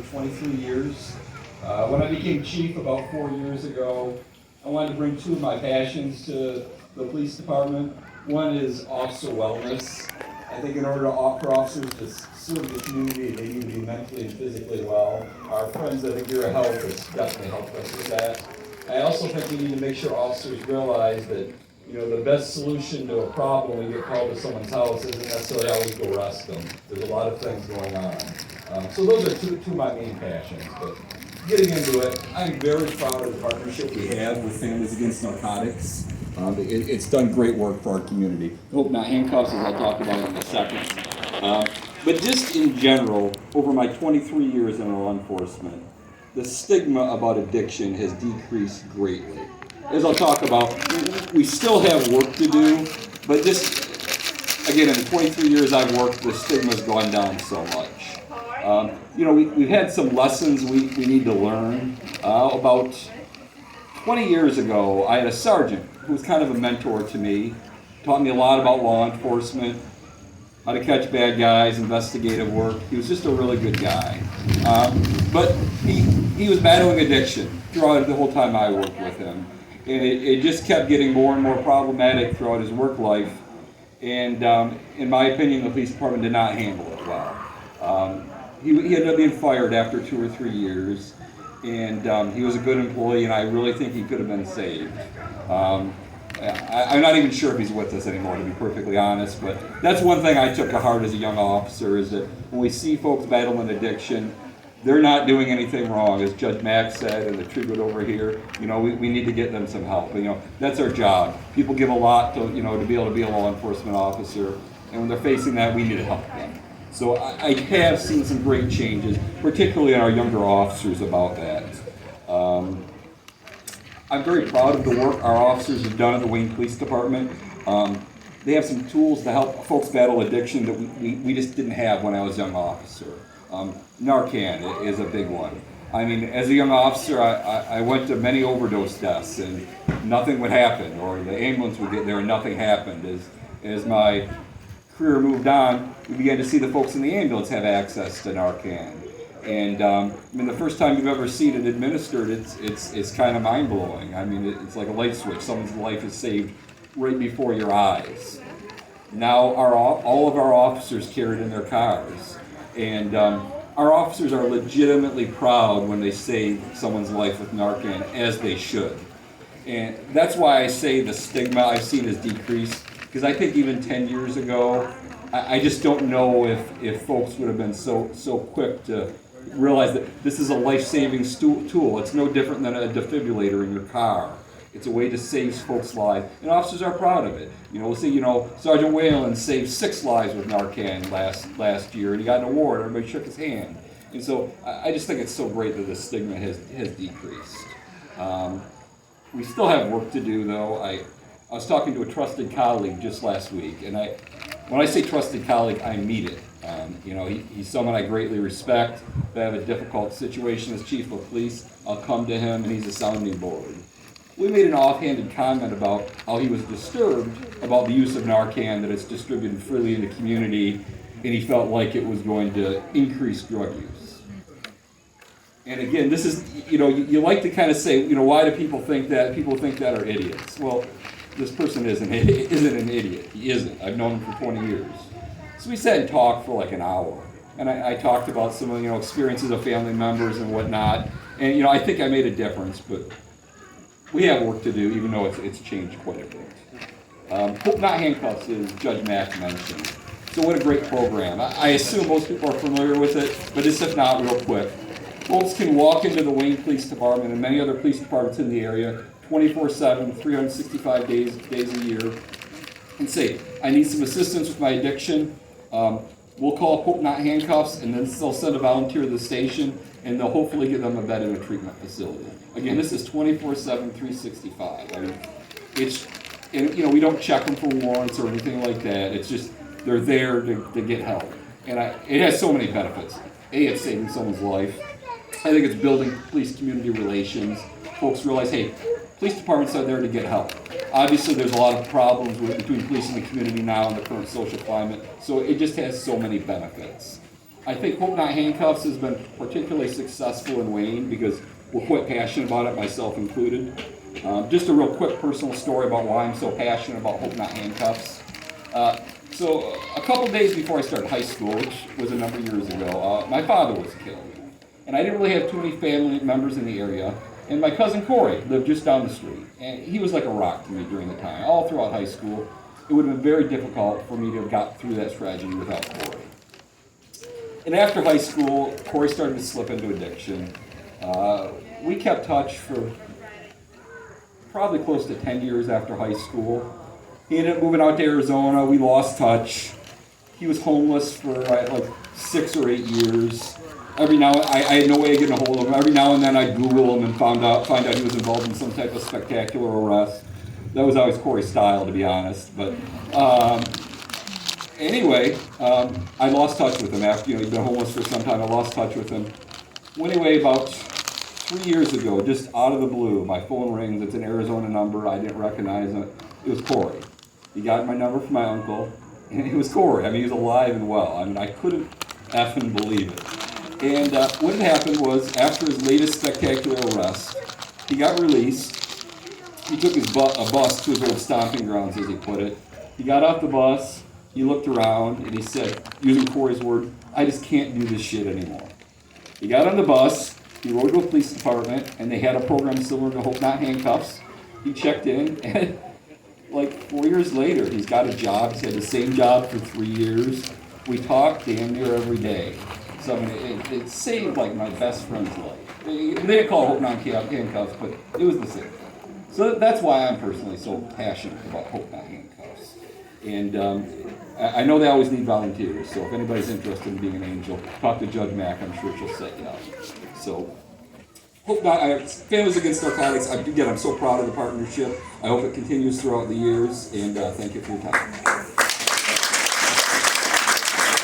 for 23 years. When I became chief about 4 years ago, I wanted to bring two of my passions to the police department. One is officer wellness. I think in order for officers to serve the community, they need to be mentally and physically well. Our friends at the Bureau of Health has definitely helped us with that. I also think we need to make sure officers realize that the best solution to a problem when we get called to someone's house isn't necessarily always go arrest them. There's a lot of things going on. So those are two of my main passions. But getting into it, I'm very proud of the partnership we have with Families Against Narcotics. It's done great work for our community. Hope Not Handcuffs, as I'll talk about in a second. But just in general, over my 23 years in law enforcement, the stigma about addiction has decreased greatly. As I'll talk about, we still have work to do, but just, again, in the 23 years I've worked, the stigma's gone down so much. We've had some lessons we need to learn. About 20 years ago, I had a sergeant who was kind of a mentor to me, taught me a lot about law enforcement, how to catch bad guys, investigative work. He was just a really good guy. But he was battling addiction throughout the whole time I worked with him. And it just kept getting more and more problematic throughout his work life. And in my opinion, the police department did not handle it well. He ended up being fired after 2 or 3 years. And he was a good employee, and I really think he could have been saved. I'm not even sure if he's with us anymore, to be perfectly honest, but that's one thing I took to heart as a young officer, is that when we see folks battling addiction, they're not doing anything wrong. As Judge Mack said, and the tribute over here, we need to get them some help. That's our job. People give a lot to be able to be a law enforcement officer, and when they're facing that, we need to help them. So I have seen some great changes, particularly in our younger officers about that. I'm very proud of the work our officers have done at the Wayne Police Department. They have some tools to help folks battle addiction that we just didn't have when I was a young officer. Narcan is a big one. I mean, as a young officer, I went to many overdose deaths and nothing would happen, or the ambulance would get there and nothing happened. As my career moved on, we began to see the folks in the ambulance have access to Narcan. And the first time you've ever seen it administered, it's kind of mind-blowing. I mean, it's like a light switch. Someone's life is saved right before your eyes. Now all of our officers carry it in their cars. And our officers are legitimately proud when they save someone's life with Narcan, as they should. And that's why I say the stigma I've seen has decreased, because I think even 10 years ago, I just don't know if folks would have been so quick to realize that this is a life-saving tool. It's no different than a defibrillator in your car. It's a way to save folks' lives, and officers are proud of it. We'll see, Sergeant Whalen saved 6 lives with Narcan last year, and he got an award. Everybody shook his hand. And so I just think it's so great that the stigma has decreased. We still have work to do, though. I was talking to a trusted colleague just last week, and when I say trusted colleague, I mean it. He's someone I greatly respect. If I have a difficult situation as chief of police, I'll come to him, and he's a sounding board. We made an offhanded comment about how he was disturbed about the use of Narcan, that it's distributed freely in the community, and he felt like it was going to increase drug use. And again, this is, you like to kind of say, why do people think that? People think that are idiots. Well, this person isn't an idiot. He isn't. I've known him for 20 years. So we sat and talked for like an hour. And I talked about some of experiences of family members and whatnot. And I think I made a difference, but we have work to do, even though it's changed quite a bit. Hope Not Handcuffs, as Judge Mack mentioned. So what a great program. I assume most people are familiar with it, but just if not, real quick. Folks can walk into the Wayne Police Department and many other police departments in the area 24/7, 365 days a year, and say, I need some assistance with my addiction. We'll call Hope Not Handcuffs, and then they'll send a volunteer to the station, and they'll hopefully get them a bed in a treatment facility. Again, this is 24/7, 365. I mean, we don't check them for warrants or anything like that. It's just they're there to get help, and it has so many benefits. It's saving someone's life. I think it's building police community relations. Folks realize, hey, police departments are there to get help. Obviously, there's a lot of problems between police and the community now in the current social climate, so it just has so many benefits. I think Hope Not Handcuffs has been particularly successful in Wayne because we're quite passionate about it, myself included. Just a real quick personal story about why I'm so passionate about Hope Not Handcuffs. So a couple days before I started high school, which was a number of years ago, my father was killed. And I didn't really have too many family members in the area. And my cousin Corey lived just down the street. And he was like a rock to me during the time. All throughout high school, it would have been very difficult for me to have got through that tragedy without Corey. And after high school, Corey started to slip into addiction. We kept touch for probably close to 10 years after high school. He ended up moving out to Arizona. We lost touch. He was homeless for like 6 or 8 years. Every now I had no way of getting a hold of him. Every now and then I'd Google him and find out he was involved in some type of spectacular arrest. That was always Corey's style, to be honest. But anyway, I lost touch with him after he'd been homeless for some time. I lost touch with him. Well, anyway, about 3 years ago, just out of the blue, my phone rings. It's an Arizona number. I didn't recognize it. It was Corey. He got my number from my uncle, and it was Corey. I mean, he was alive and well. I mean, I couldn't effing believe it. And what had happened was, after his latest spectacular arrest, he got released. He took a bus to his old stomping grounds, as he put it. He got off the bus, he looked around, and he said, using Corey's word, "I just can't do this shit anymore." He got on the bus, he rode to a police department, and they had a program similar to Hope Not Handcuffs. He checked in, and like 4 years later, he's got a job. He's had the same job for 3 years. We talk damn near every day. So I mean, it saved like my best friend's life. They didn't call it Hope Not Handcuffs, but it was the same thing. So that's why I'm personally so passionate about Hope Not Handcuffs. And I know they always need volunteers, so if anybody's interested in being an angel, talk to Judge Mack. I'm sure she'll set you up. So, Hope Not, Families Against Narcotics, again, I'm so proud of the partnership. I hope it continues throughout the years, and thank you for your time.